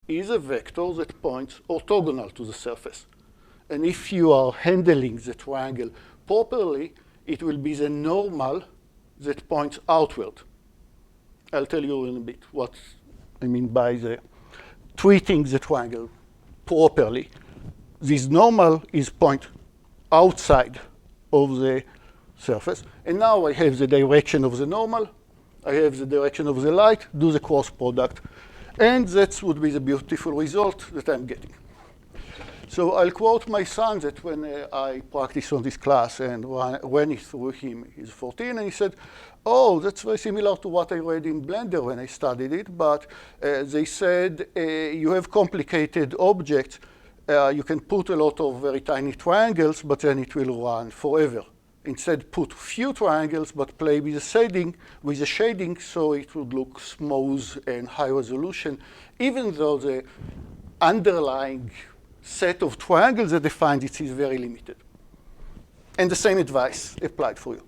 is a vector that points orthogonal to the surface. And if you are handling the triangle properly, it will be the normal that points outward. I'll tell you in a bit what I mean by the treating the triangle properly. This normal is point outside of the surface. And now I have the direction of the normal. I have the direction of the light, do the cross product. And that would be the beautiful result that I'm getting. So I'll quote my son that when I practiced on this class and ran it through him, he's 14, and he said, oh, that's very similar to what I read in Blender when I studied it, but they said you have complicated objects. You can put a lot of very tiny triangles, but then it will run forever. Instead, put few triangles, but play with the shading, so it would look smooth and high resolution, even though the underlying set of triangles that defines it is very limited. And the same advice applied for you.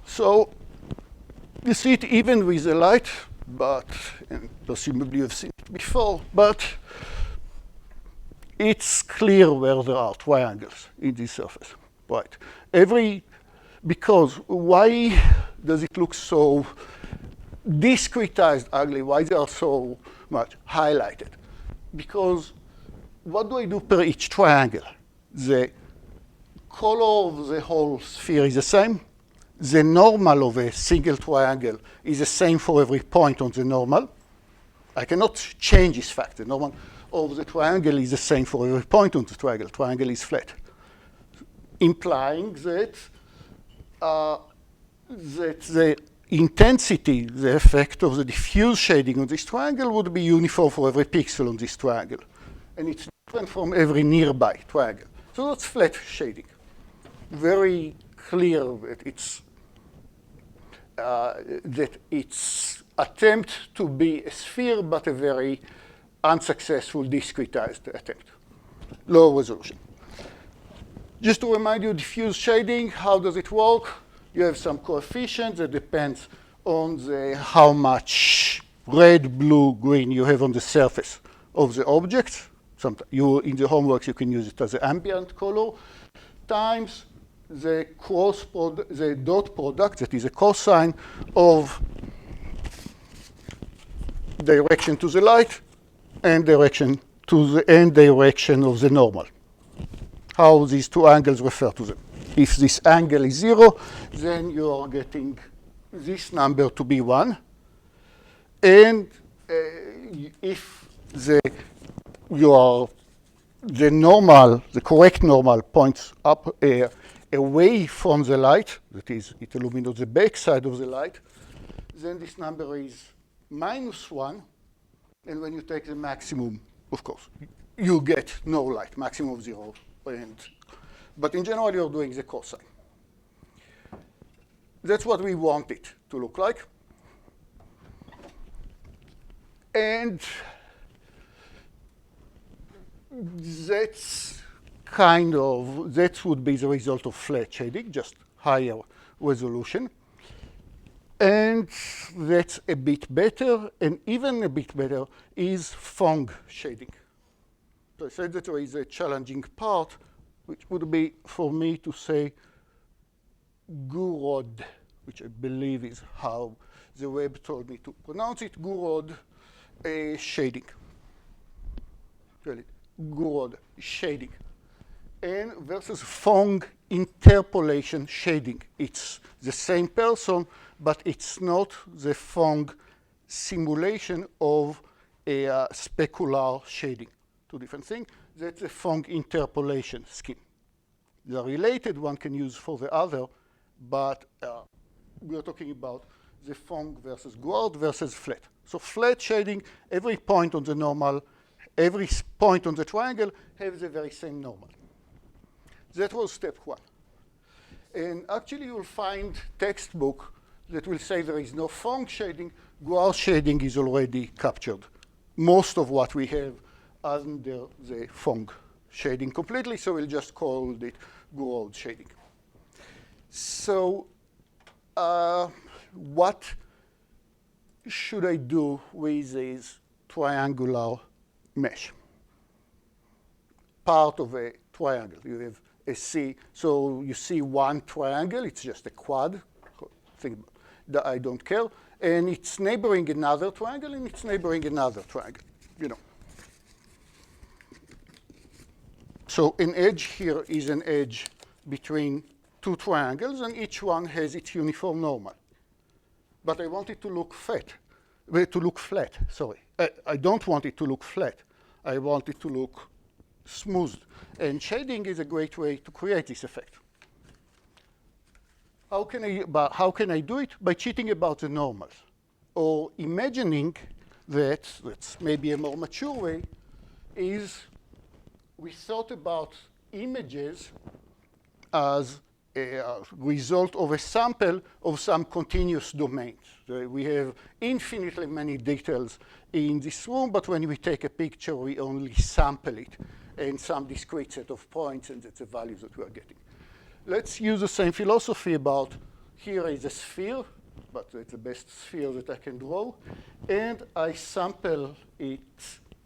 So you see it even with the light, but and presumably you've seen it before, but it's clear where there are triangles in this surface. Right. Because why does it look so discretized, ugly? Why they are so much highlighted? Because what do I do per each triangle? The color of the whole sphere is the same. The normal of a single triangle is the same for every point on the normal. I cannot change this fact. The normal of the triangle is the same for every point on the triangle. Triangle is flat, implying that the intensity, the effect of the diffuse shading on this triangle would be uniform for every pixel on this triangle. And it's different from every nearby triangle. So that's flat shading. Very clear that it's attempt to be a sphere, but a very unsuccessful discretized attempt. Low resolution. Just to remind you, diffuse shading, how does it work? You have some coefficient that depends on how much red, blue, green you have on the surface of the object. In the homeworks, you can use it as the ambient color, times the dot product, that is a cosine of direction to the light and direction to the end direction of the normal. How these two angles refer to them. If this angle is 0, then you are getting this number to be 1. And if the correct normal points up away from the light, that is, it illuminates the back side of the light, then this number is -1. And when you take the maximum, of course, you get no light, maximum of 0. But in general, you're doing the cosine. That's what we want it to look like. And that would be the result of flat shading, just higher resolution. And that's a bit better, and even a bit better is Phong shading. So I said that there is a challenging part, which would be for me to say Gouraud, which I believe is how the web told me to pronounce it, Gouraud shading. Really, Gouraud shading. And versus Phong interpolation shading. It's the same person, but it's not the Phong simulation of a specular shading. Two different things. That's a Phong interpolation scheme. The related one can use for the other, but we're talking about the Phong versus Gouraud versus flat. So flat shading, every point on the normal, every point on the triangle has the very same normal. That was step 1. And actually, you'll find textbook that will say there is no Phong shading. Gouraud shading is already captured. Most of what we have under the Phong shading completely, so we'll just call it Gouraud shading. So what should I do with these triangular mesh, part of a triangle. You have a C. So you see one triangle. It's just a quad. Thing that I don't care. And it's neighboring another triangle, and it's neighboring another triangle. You know. So an edge here is an edge between two triangles, and each one has its uniform normal. But I want it to look flat. Sorry. I don't want it to look flat. I want it to look smooth. And shading is a great way to create this effect. How can I do it? By cheating about the normals, or imagining that's maybe a more mature way, is we thought about images as a result of a sample of some continuous domains. We have infinitely many details in this room, but when we take a picture, we only sample it in some discrete set of points, and that's the values that we are getting. Let's use the same philosophy about here is a sphere, but it's the best sphere that I can draw, and I sample it,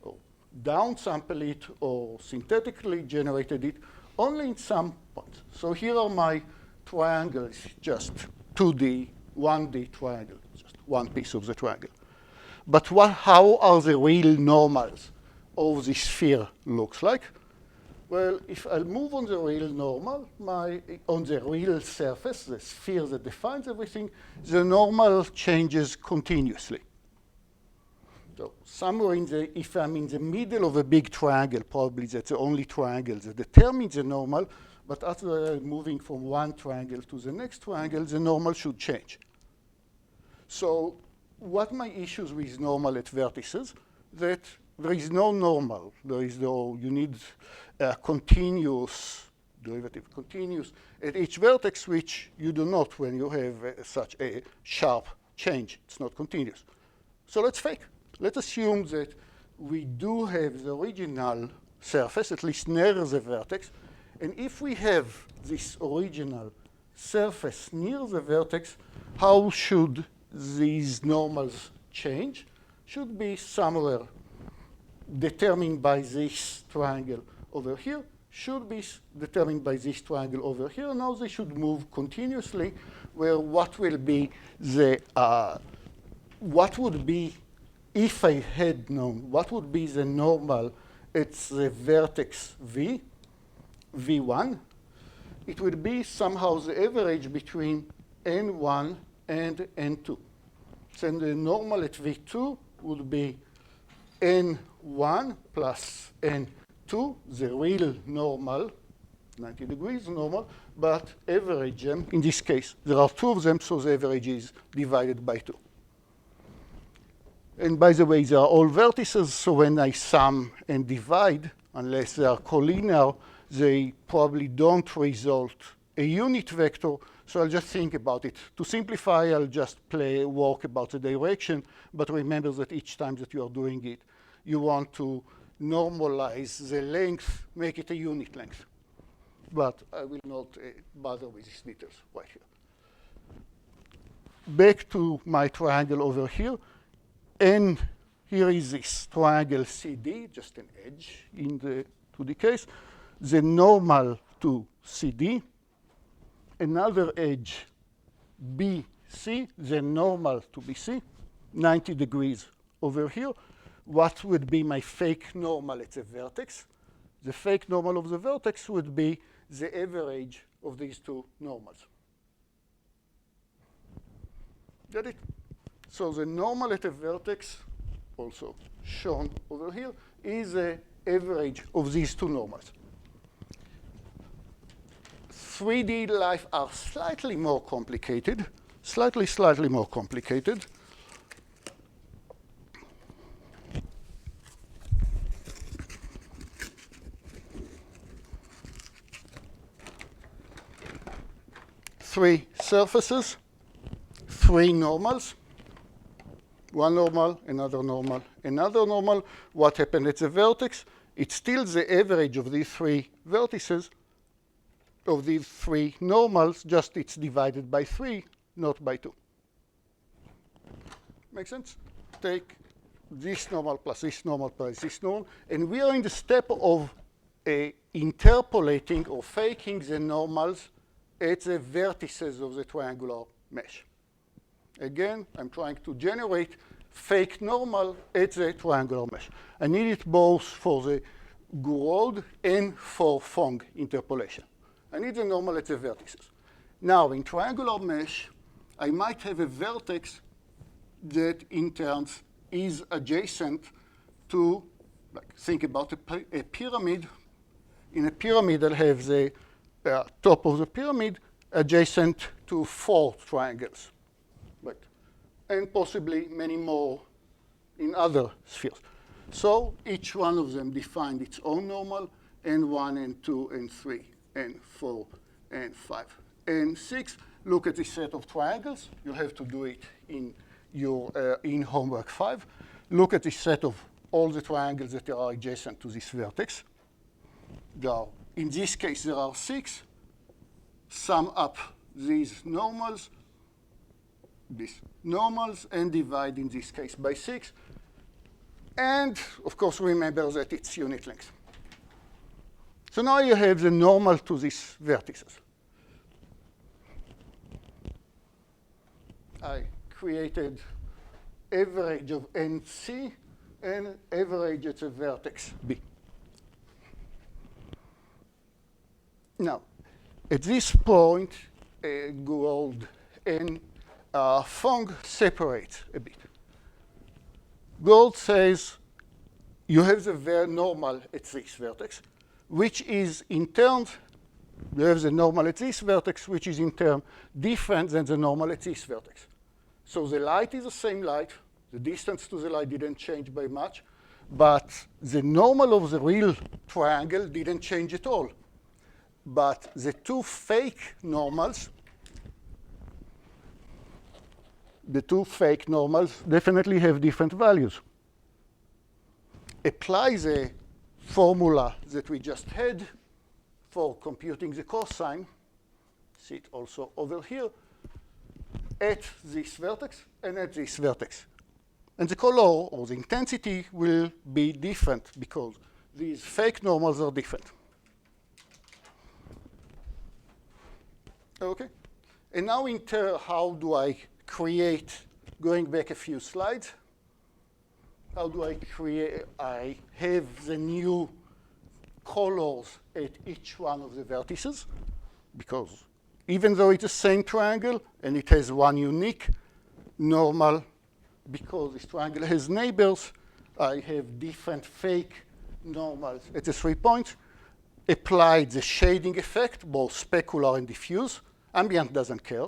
or downsample it, or synthetically generated it only in some points. So here are my triangles, just 2D, 1D triangle, just one piece of the triangle. But how are the real normals of the sphere looks like? Well, if I move on the real normal, on the real surface, the sphere that defines everything, the normal changes continuously. So somewhere if I'm in the middle of a big triangle, probably that's the only triangle that determines the normal, but as I'm moving from one triangle to the next triangle, the normal should change. So what my issues with normal at vertices? That there is no normal. You need a continuous derivative, continuous at each vertex, which you do not when you have such a sharp change. It's not continuous. So let's fake. Let's assume that we do have the original surface, at least near the vertex. And if we have this original surface near the vertex, how should these normals change? Should be somewhere determined by this triangle over here, should be determined by this triangle over here. Now they should move continuously, where what will be what would be, if I had known, what would be the normal at the vertex V, V1? It would be somehow the average between N1 and N2. So the normal at V2 would be N1 plus N2, the real normal, 90 degrees normal, but average them. In this case, there are two of them, so the average is divided by 2. And by the way, they are all vertices, so when I sum and divide, unless they are collinear, they probably don't result a unit vector. So I'll just think about it. To simplify, I'll just work about the direction, but remember that each time that you are doing it, you want to normalize the length, make it a unit length. But I will not bother with these details right here. Back to my triangle over here. And here is this triangle CD, just an edge in the 2D case. The normal to CD, another edge BC, the normal to BC, 90 degrees over here. What would be my fake normal at the vertex? The fake normal of the vertex would be the average of these two normals. Get it? So the normal at a vertex, also shown over here, is the average of these two normals. 3D life are slightly more complicated, slightly more complicated. Three surfaces, three normals. One normal, another normal, another normal. What happened at the vertex? It's still the average of these three vertices, of these three normals, just it's divided by 3, not by 2. Make sense? Take this normal plus this normal plus this normal, and we are in the step of interpolating or faking the normals at the vertices of the triangular mesh. Again, I'm trying to generate fake normal at the triangular mesh. I need it both for the Gouraud and for Phong interpolation. I need the normal at the vertices. Now, in triangular mesh, I might have a vertex that, in turns, is adjacent to, like, think about a pyramid. In a pyramid, I'll have the top of the pyramid adjacent to 4 triangles, right? And possibly many more in other spheres. So each one of them defined its own normal, n1, n2, n3, n4, n5, n6. Look at this set of triangles. You'll have to do it in your in homework 5. Look at this set of all the triangles that are adjacent to this vertex. In this case, there are 6. Sum up these normals, and divide, in this case, by 6. And, of course, remember that it's unit length. So now you have the normal to these vertices. I created average of NC and average at the vertex B. Now, at this point, Gouraud and Phong separate a bit. Gouraud says you have the normal at this vertex, which is in turn, you have the normal at this vertex, which is in turn different than the normal at this vertex. So the light is the same light. The distance to the light didn't change by much, but the normal of the real triangle didn't change at all. But the 2 fake normals, definitely have different values. Apply the formula that we just had for computing the cosine, see it also over here, at this vertex and at this vertex. And the color or the intensity will be different because these fake normals are different. Okay, and now how do I create, going back a few slides, how do I create, I have the new colors at each one of the vertices, because even though it's the same triangle and it has one unique normal, because this triangle has neighbors, I have different fake normals at the 3 points. Applied the shading effect, both specular and diffuse. Ambient doesn't care,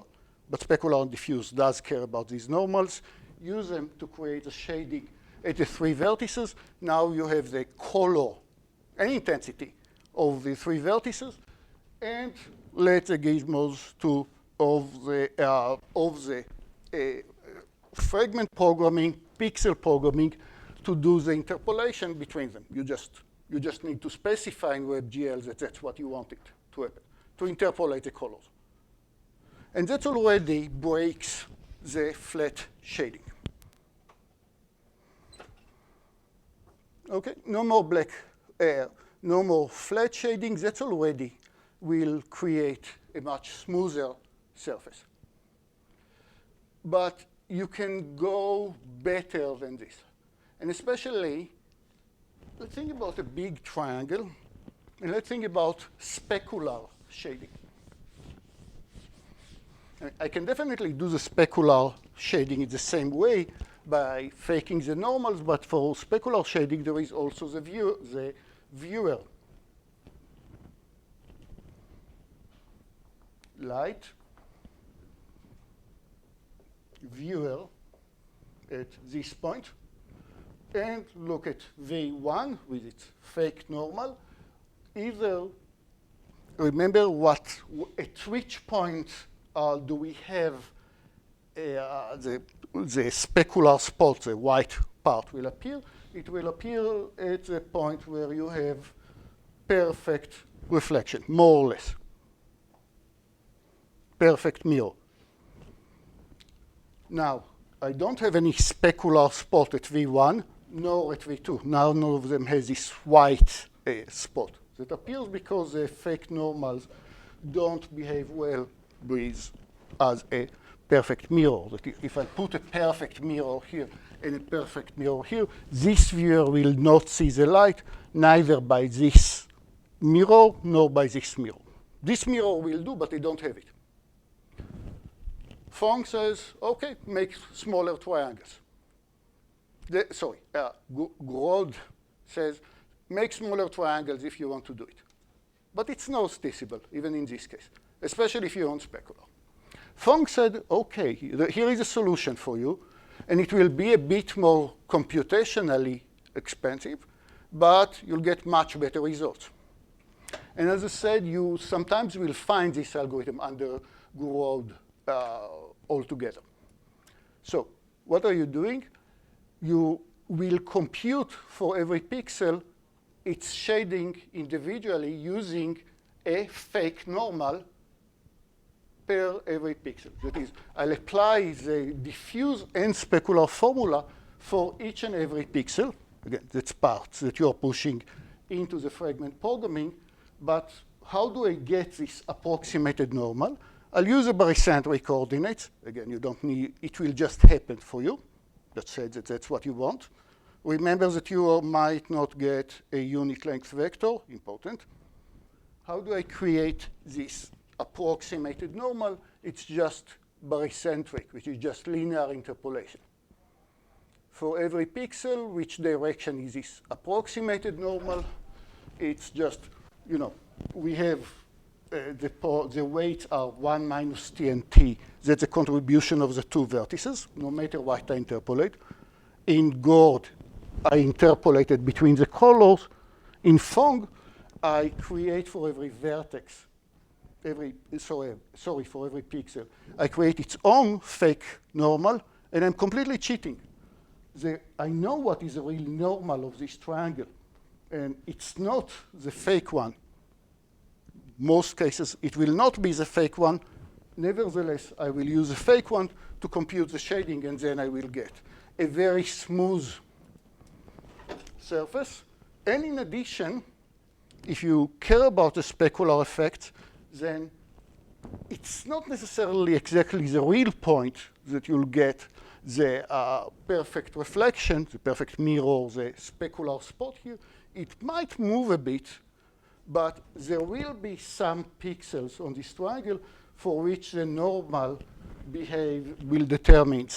but specular and diffuse does care about these normals. Use them to create a shading at the 3 vertices. Now you have the color and intensity of the 3 vertices, and let the gizmos of the fragment programming, pixel programming, to do the interpolation between them. You just need to specify in WebGL that that's what you want it to happen, to interpolate the colors. And that already breaks the flat shading. Okay, no more black, no more flat shading. That already will create a much smoother surface. But you can go better than this. And especially, let's think about a big triangle, and let's think about specular shading. I can definitely do the specular shading in the same way by faking the normals, but for specular shading, there is also the viewer. Light, viewer at this point, and look at V1 with its fake normal. Either remember at which point do we have the specular spot, the white part will appear. It will appear at the point where you have perfect reflection, more or less. Perfect mirror. Now, I don't have any specular spot at V1, nor at V2. None of them has this white spot. That appears because the fake normals don't behave well with as a perfect mirror. That if I put a perfect mirror here and a perfect mirror here, this viewer will not see the light, neither by this mirror nor by this mirror. This mirror will do, but I don't have it. Fong says, OK, make smaller triangles. Grod says, make smaller triangles if you want to do it. But it's not stable, even in this case, especially if you want specular. Fong said, OK, here is a solution for you, and it will be a bit more computationally expensive, but you'll get much better results. And as I said, you sometimes will find this algorithm under Grod altogether. So what are you doing? You will compute for every pixel its shading individually using a fake normal per every pixel. That is, I'll apply the diffuse and specular formula for each and every pixel. Again, that's parts that you're pushing into the fragment programming. But how do I get this approximated normal? I'll use a barycentric coordinates. Again, you don't need, it will just happen for you. Let's say that that's what you want. Remember that you might not get a unit length vector, important. How do I create this approximated normal? It's just barycentric, which is just linear interpolation. For every pixel, which direction is this approximated normal? It's just, we have the weights are 1 minus t and t. That's the contribution of the two vertices, no matter what I interpolate. In Grod, I interpolated between the colors. In Fong, I create for every vertex, for every pixel, I create its own fake normal, and I'm completely cheating. I know what is the real normal of this triangle, and it's not the fake one. Most cases, it will not be the fake one. Nevertheless, I will use the fake one to compute the shading, and then I will get a very smooth surface. And in addition, if you care about the specular effect, then it's not necessarily exactly the real point that you'll get the perfect reflection, the perfect mirror, the specular spot here. It might move a bit, but there will be some pixels on this triangle for which the normal will determine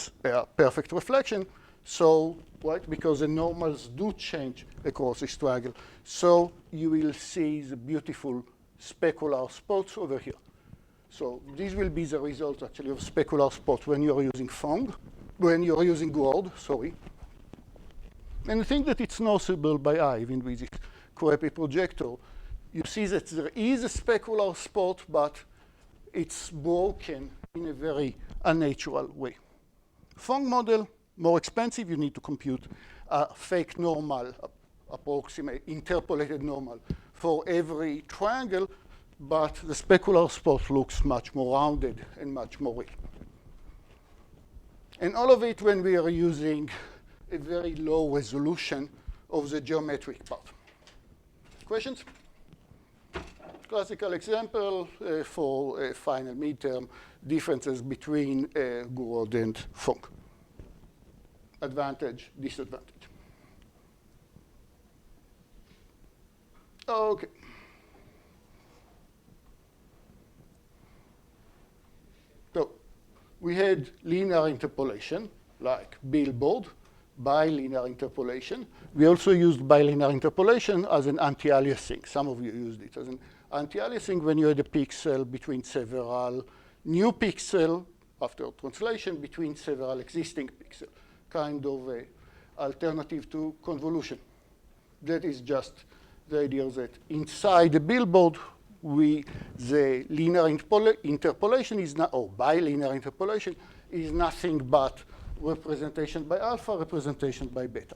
perfect reflection. So, right, because the normals do change across this triangle. So you will see the beautiful specular spots over here. So these will be the results, actually, of specular spots when you're using Fong, when you're using Grod, sorry. And I think that it's noticeable by eye, even with this crappy projector. You see that there is a specular spot, but it's broken in a very unnatural way. Fong model, more expensive. You need to compute a fake normal, approximate, interpolated normal for every triangle, but the specular spot looks much more rounded and much more real. And all of it when we are using a very low resolution of the geometric part. Questions? Classical example for a final midterm, differences between Grod and Fong. Advantage, disadvantage. OK. So we had linear interpolation, like billboard, bilinear interpolation. We also used bilinear interpolation as an anti-aliasing. Some of you used it as an anti-aliasing when you had a pixel between several new pixel after translation between several existing pixels, kind of an alternative to convolution. That is just the idea that inside the billboard, the linear interpolation is not, or bilinear interpolation is nothing but representation by alpha, representation by beta.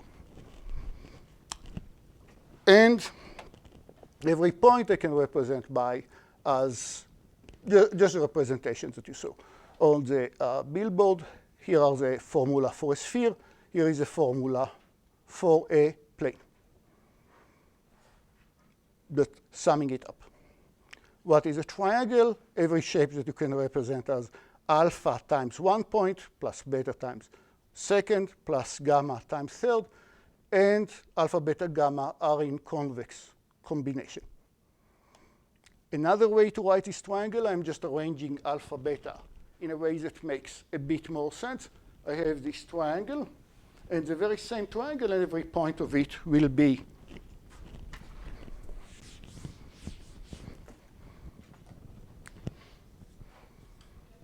And every point I can represent by as just the representations that you saw. On the billboard, here are the formula for a sphere. Here is a formula for a plane. But summing it up. What is a triangle? Every shape that you can represent as alpha times 1 point plus beta times second plus gamma times third, and alpha, beta, gamma are in convex combination. Another way to write this triangle, I'm just arranging alpha, beta in a way that makes a bit more sense. I have this triangle, and the very same triangle, and every point of it will be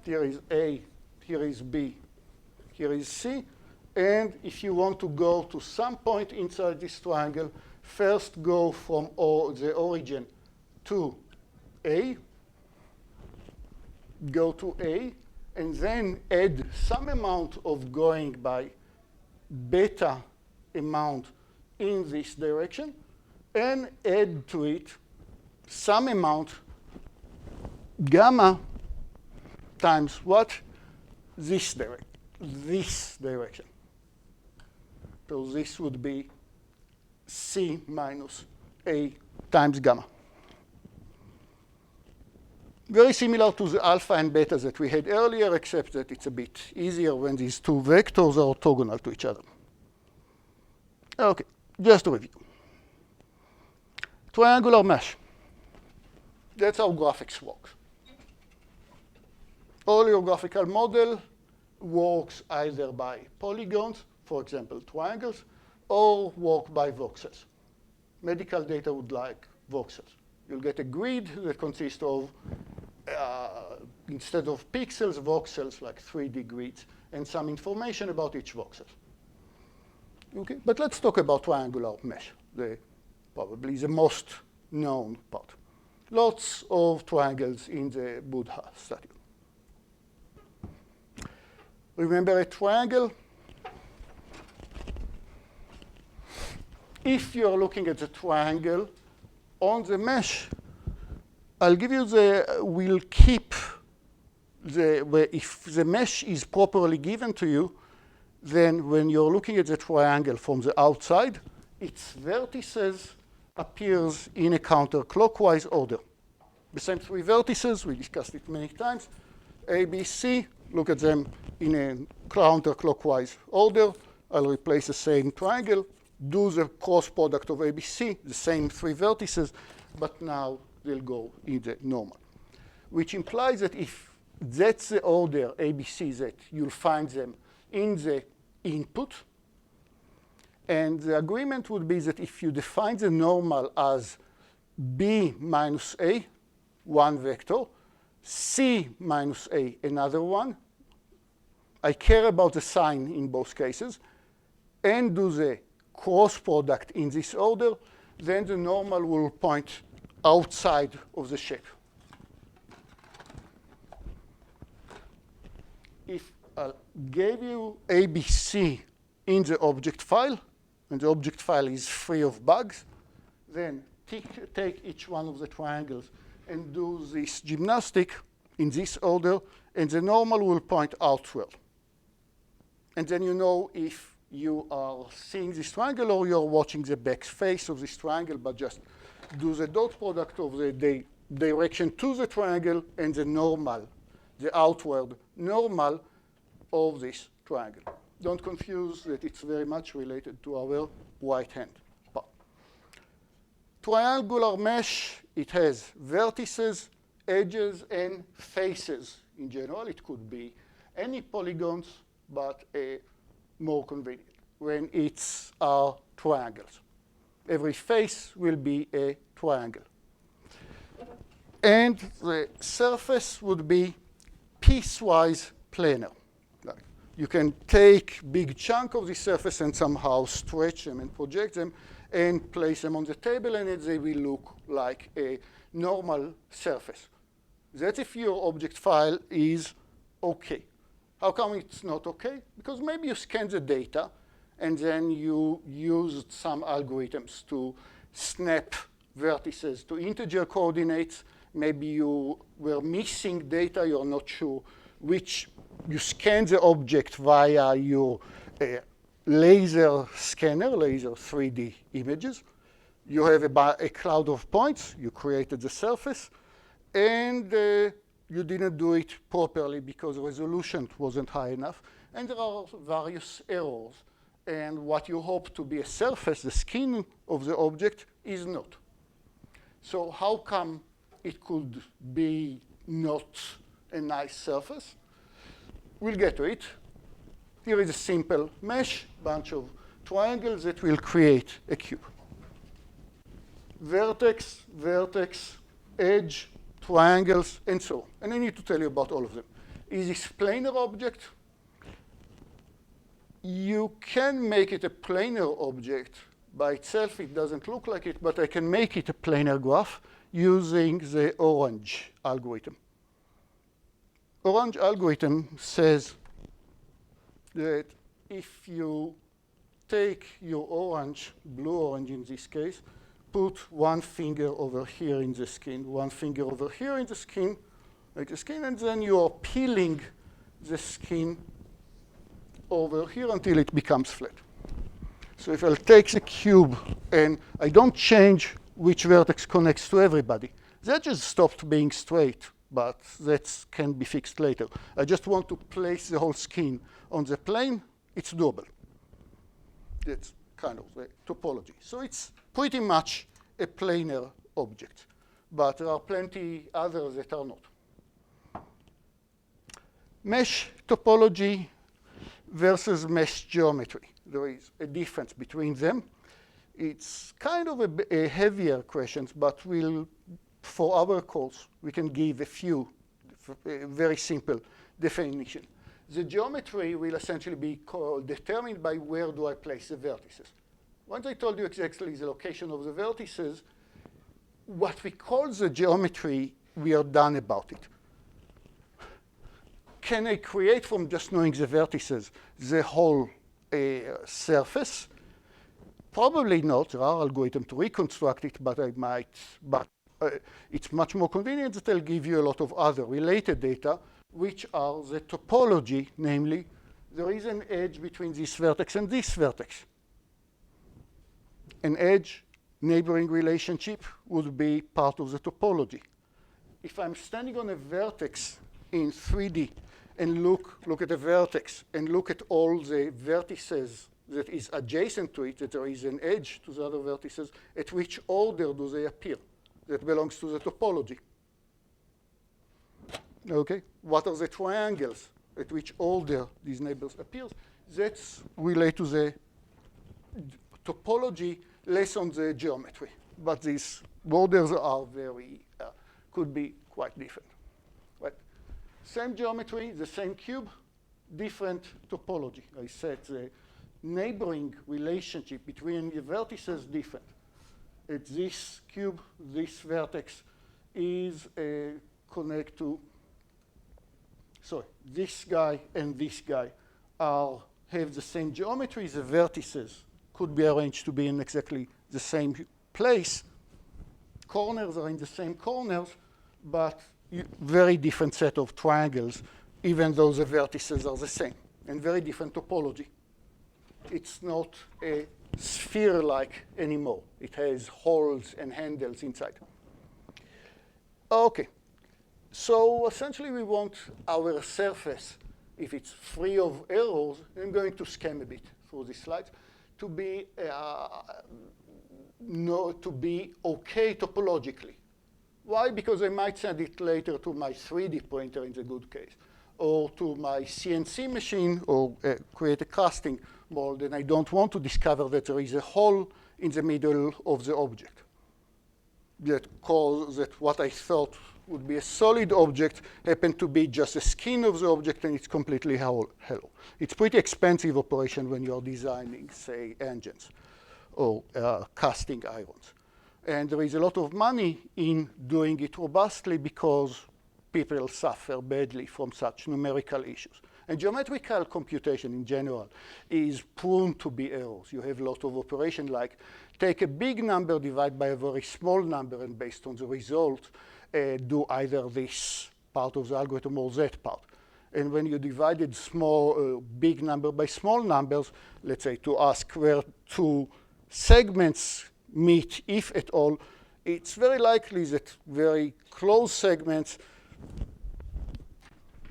here is A, here is B, here is C. And if you want to go to some point inside this triangle, first go from the origin to A, go to A, and then add some amount of going by beta amount in this direction, and add to it some amount gamma times what? This direction. So this would be C minus A times gamma. Very similar to the alpha and beta that we had earlier, except that it's a bit easier when these two vectors are orthogonal to each other. OK, just to review. Triangular mesh. That's how graphics works. All your graphical model works either by polygons, for example, triangles, or work by voxels. Medical data would like voxels. You'll get a grid that consists of, instead of pixels, voxels, like 3D grids, and some information about each voxel. Okay, but let's talk about triangular mesh, probably the most known part. Lots of triangles in the Buddha statue. Remember a triangle? If you're looking at the triangle on the mesh, I'll give you we'll keep if the mesh is properly given to you, then when you're looking at the triangle from the outside, its vertices appears in a counterclockwise order. The same three vertices, we discussed it many times, A, B, C, look at them in a counterclockwise order. I'll replace the same triangle, do the cross product of ABC, the same three vertices, but now they'll go in the normal, which implies that if that's the order ABC, that you'll find them in the input. And the agreement would be that if you define the normal as B minus A, one vector, C minus A, another one, I care about the sign in both cases, and do the cross product in this order, then the normal will point outside of the shape. If I gave you ABC in the object file, and the object file is free of bugs, then take each one of the triangles and do this gymnastic in this order, and the normal will point outward. And then you know if you are seeing this triangle or you're watching the back face of this triangle, but just do the dot product of the direction to the triangle and the normal, the outward normal of this triangle. Don't confuse that it's very much related to our right hand part. Triangular mesh, it has vertices, edges, and faces in general. It could be any polygons, but more convenient when it's triangles. Every face will be a triangle. And the surface would be piecewise planar. Like you can take big chunk of the surface and somehow stretch them and project them and place them on the table, and they will look like a normal surface. That's if your object file is OK. How come it's not OK? Because maybe you scanned the data, and then you used some algorithms to snap vertices to integer coordinates. Maybe you were missing data. You're not sure which. You scan the object via your laser scanner, laser 3D images. You have a cloud of points. You created the surface, and you didn't do it properly because resolution wasn't high enough. And there are various errors. And what you hope to be a surface, the skin of the object, is not. So how come it could be not a nice surface? We'll get to it. Here is a simple mesh, bunch of triangles that will create a cube. Vertex, vertex, edge, triangles, and so on. And I need to tell you about all of them. Is this planar object? You can make it a planar object. By itself, it doesn't look like it, but I can make it a planar graph using the orange algorithm. Orange algorithm says that if you take your orange, blue-orange in this case, put one finger over here in the skin, one finger over here in the skin, like the skin, and then you are peeling the skin over here until it becomes flat. So if I'll take the cube and I don't change which vertex connects to everybody, that just stopped being straight, but that can be fixed later. I just want to place the whole skin on the plane. It's doable. That's kind of the topology. So it's pretty much a planar object, but there are plenty others that are not. Mesh topology versus mesh geometry. There is a difference between them. It's kind of a heavier question, but for our course, we can give a few very simple definition. The geometry will essentially be determined by where do I place the vertices. Once I told you exactly the location of the vertices, what we call the geometry, we are done about it. Can I create from just knowing the vertices the whole surface? Probably not. There are algorithms to reconstruct it, but I might. But it's much more convenient that I'll give you a lot of other related data, which are the topology, namely, there is an edge between this vertex and this vertex. An edge neighboring relationship would be part of the topology. If I'm standing on a vertex in 3D and look at a vertex and look at all the vertices that is adjacent to it, that there is an edge to the other vertices, at which order do they appear? That belongs to the topology. Okay, what are the triangles? At which order these neighbors appears? That's related to the topology, less on the geometry. But these borders are could be quite different. Right? Same geometry, the same cube, different topology. I said the neighboring relationship between the vertices different. At this cube, this vertex is connect to, sorry, this guy and this guy have the same geometry. The vertices could be arranged to be in exactly the same place. Corners are in the same corners, but very different set of triangles, even though the vertices are the same, and very different topology. It's not a sphere-like anymore. It has holes and handles inside. OK. So essentially, we want our surface, if it's free of errors, I'm going to scan a bit through these slides, to be OK topologically. Why? Because I might send it later to my 3D printer in the good case, or to my CNC machine, or create a casting mold, and I don't want to discover that there is a hole in the middle of the object. That what I thought would be a solid object happened to be just the skin of the object, and it's completely hollow. It's pretty expensive operation when you're designing, say, engines or casting irons. And there is a lot of money in doing it robustly because people suffer badly from such numerical issues. And geometrical computation in general is prone to be errors. You have a lot of operation like take a big number, divide by a very small number, and based on the result, do either this part of the algorithm or that part. And when you divided big number by small numbers, let's say to ask where two segments meet, if at all, it's very likely that very close segments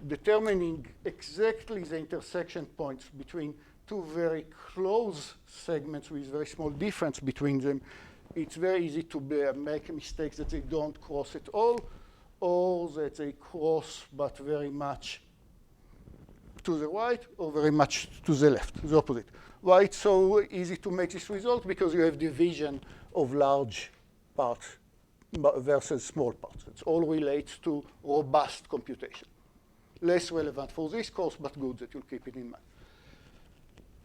determining exactly the intersection points between two very close segments with very small difference between them, it's very easy to make a mistake that they don't cross at all, or that they cross but very much to the right or very much to the left, the opposite. Why it's so easy to make this result? Because you have division of large parts versus small parts. It all relates to robust computation. Less relevant for this course, but good that you'll keep it in mind.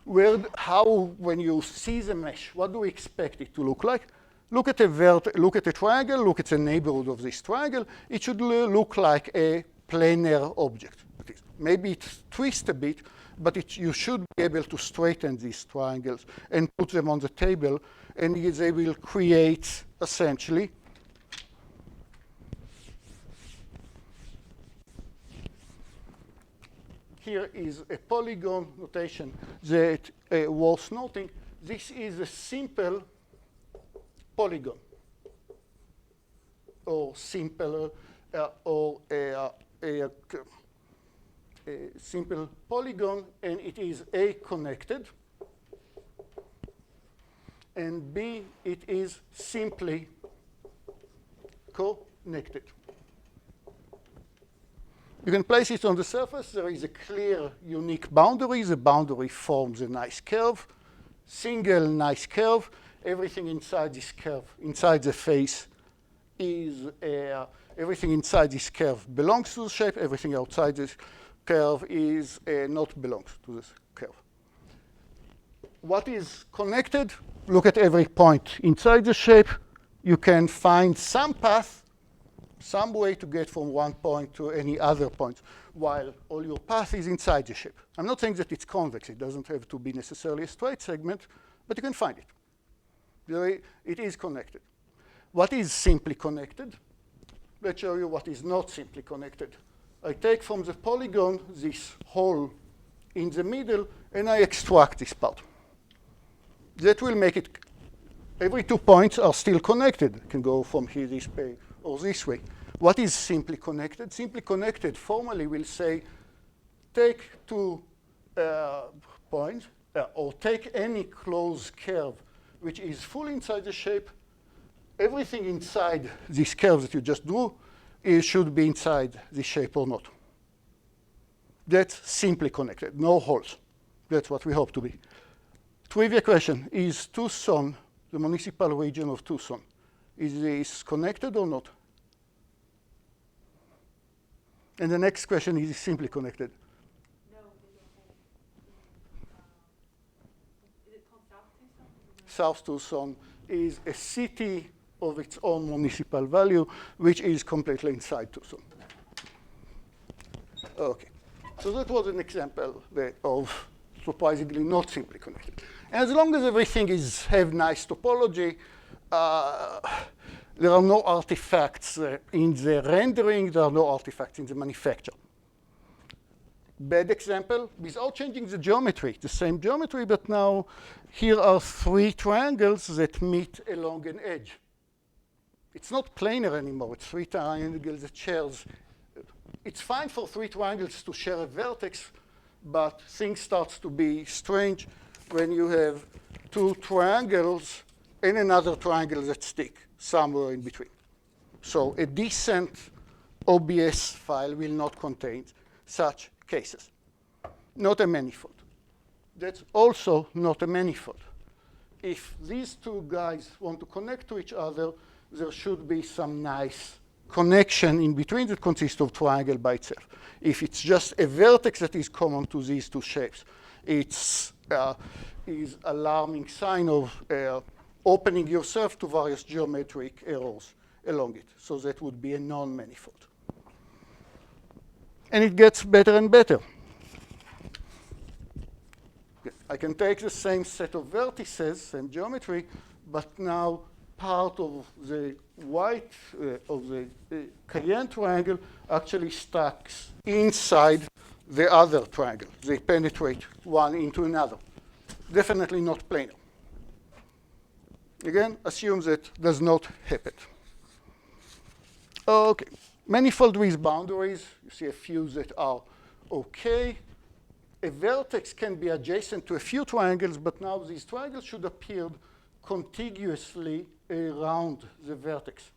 When you see the mesh, what do we expect it to look like? Look at a triangle, look at the neighborhood of this triangle. It should look like a planar object. Maybe it twists a bit, but you should be able to straighten these triangles and put them on the table, and they will create, essentially, here is a polygon notation that worth noting. This is a simple polygon, or simple, or a simple polygon, and it is A, connected, and B, it is simply connected. You can place it on the surface. There is a clear, unique boundary. The boundary forms a nice curve, single nice curve. Everything inside this curve, inside the face, is everything inside this curve belongs to the shape. Everything outside this curve is not belongs to this curve. What is connected? Look at every point inside the shape. You can find some path, some way to get from one point to any other point, while all your path is inside the shape. I'm not saying that it's convex. It doesn't have to be necessarily a straight segment, but you can find it. It is connected. What is simply connected? Let's show you what is not simply connected. I take from the polygon this hole in the middle, and I extract this part. That will make it, every 2 points are still connected. It can go from here this way or this way. What is simply connected? Simply connected formally will say, take 2 points, or take any closed curve which is fully inside the shape. Everything inside this curve that you just drew should be inside the shape or not. That's simply connected, no holes. That's what we hope to be. Trivia question, is Tucson, the municipal region of Tucson, is this connected or not? And the next question is simply connected. No, is it called South Tucson? South Tucson is a city of its own municipal value, which is completely inside Tucson. Okay, so that was an example of surprisingly not simply connected. And as long as everything have nice topology, there are no artifacts in the rendering, there are no artifacts in the manufacture. Bad example, without changing the geometry, the same geometry, but now here are 3 triangles that meet along an edge. It's not planar anymore, it's 3 triangles that shares. It's fine for 3 triangles to share a vertex, but things start to be strange when you have 2 triangles and another triangle that stick somewhere in between. So a decent OBS file will not contain such cases. Not a manifold. That's also not a manifold. If these 2 guys want to connect to each other, there should be some nice connection in between that consists of triangle by itself. If it's just a vertex that is common to these 2 shapes, it's is alarming sign of opening yourself to various geometric errors along it. So that would be a non-manifold. And it gets better and better. I can take the same set of vertices, same geometry, but now part of the white of the Cayenne triangle actually stacks inside the other triangle. They penetrate one into another. Definitely not planar. Again, assume that does not happen. Okay, manifold with boundaries. You see a few that are okay. A vertex can be adjacent to a few triangles, but now these triangles should appear contiguously around the vertex.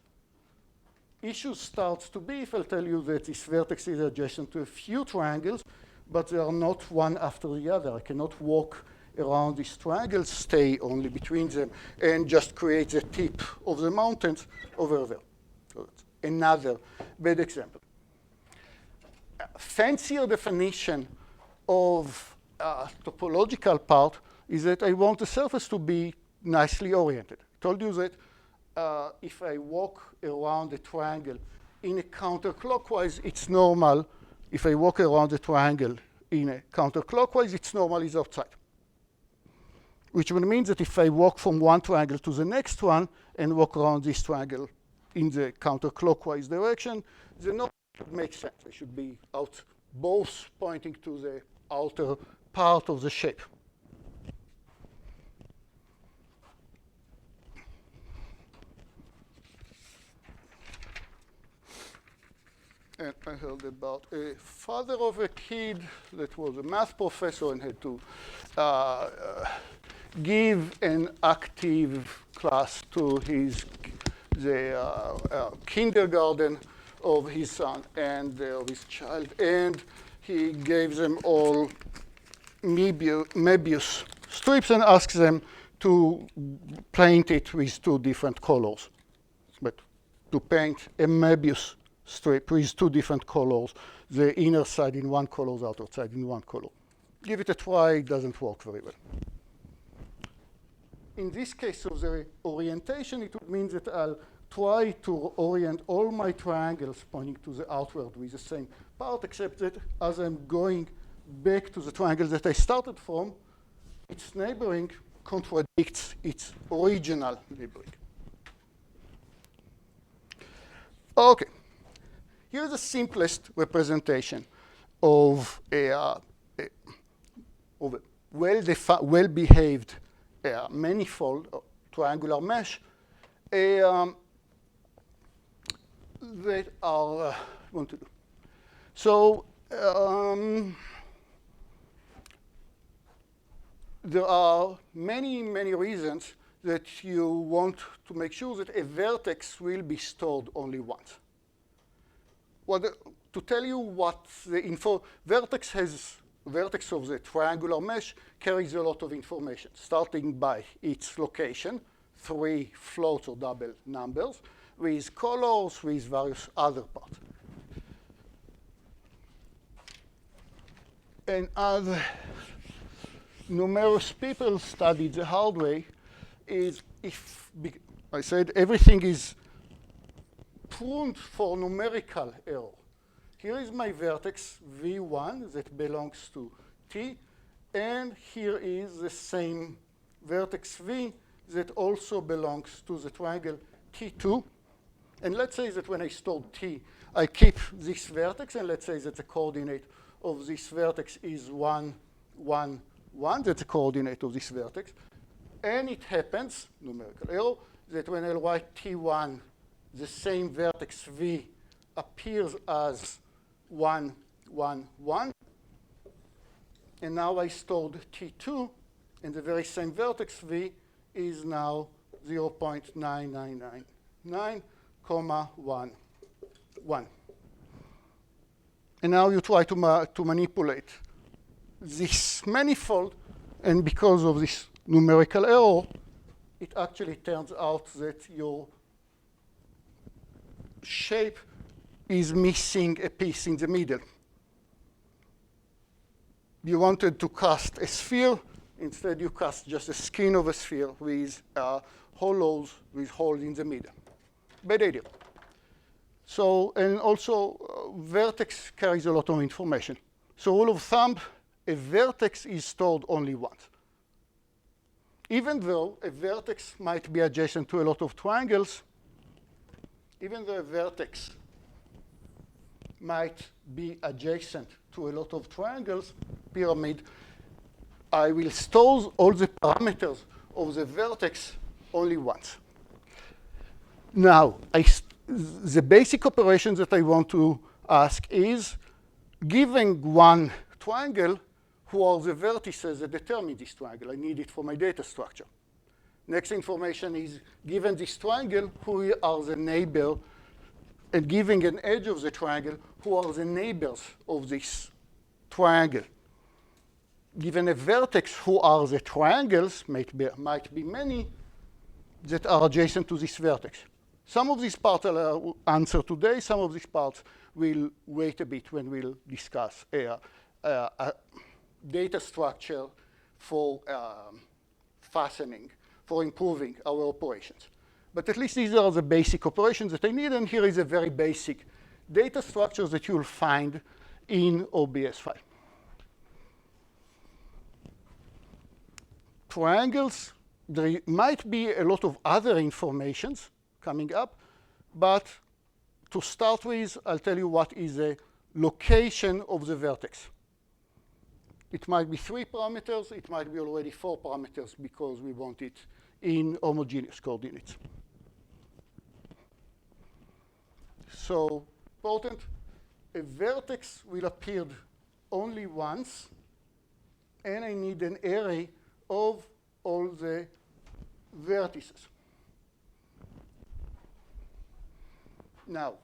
Issue starts to be if I tell you that this vertex is adjacent to a few triangles, but they are not one after the other. I cannot walk around these triangles, stay only between them, and just create the tip of the mountains over there. So that's another bad example. Fancier definition of topological part is that I want the surface to be nicely oriented. I told you that if I walk around a triangle in a counterclockwise, it's normal. If I walk around the triangle in a counterclockwise, it's normal is outside. Which would mean that if I walk from one triangle to the next one and walk around this triangle in the counterclockwise direction, the normal should make sense. They should be out, both pointing to the outer part of the shape. And I heard about a father of a kid that was a math professor and had to give an active class to the kindergarten of his son and of his child, and he gave them all Möbius strips and asked them to paint it with two different colors. But to paint a Möbius strip with two different colors, the inner side in one color, the outer side in one color. Give it a try, it doesn't work very well. In this case of the orientation, it would mean that I'll try to orient all my triangles pointing to the outward with the same part, except that as I'm going back to the triangle that I started from, its neighboring contradicts its original neighboring. Okay. Here's the simplest representation of a well-behaved manifold or triangular mesh that are want to do. So there are many reasons that you want to make sure that a vertex will be stored only once. To tell you what the vertex of the triangular mesh carries a lot of information, starting by its location, 3 floats or double numbers, with colors, with various other parts. And as numerous people studied the hard way, is if I said everything is pruned for numerical error. Here is my vertex V1 that belongs to T, and here is the same vertex V that also belongs to the triangle T2. And let's say that when I store T, I keep this vertex, and let's say that the coordinate of this vertex is 1, 1, 1. That's the coordinate of this vertex. And it happens, numerical error, that when I write T1, the same vertex V appears as 1, 1, 1. And now I stored T2, and the very same vertex V is now 0.9999, 1, 1. And now you try to manipulate this manifold, and because of this numerical error, it actually turns out that your shape is missing a piece in the middle. You wanted to cast a sphere. Instead, you cast just the skin of a sphere with hollows, with holes in the middle. Bad idea. So, and also, vertex carries a lot of information. So, rule of thumb, a vertex is stored only once. Even though a vertex might be adjacent to a lot of triangles, even though a vertex might be adjacent to a lot of triangles, pyramid, I will store all the parameters of the vertex only once. Now, the basic operation that I want to ask is, given one triangle, who are the vertices that determine this triangle? I need it for my data structure. Next information is, given this triangle, who are the neighbors? And giving an edge of the triangle, who are the neighbors of this triangle? Given a vertex, who are the triangles? Might be many that are adjacent to this vertex. Some of these parts I'll answer today. Some of these parts will wait a bit when we'll discuss a data structure for fastening, for improving our operations. But at least these are the basic operations that I need, and here is a very basic data structure that you'll find in OBS file. Triangles, there might be a lot of other informations coming up, but to start with, I'll tell you what is the location of the vertex. It might be 3 parameters, it might be already 4 parameters because we want it in homogeneous coordinates. So, important, a vertex will appear only once, and I need an array of all the vertices. Now,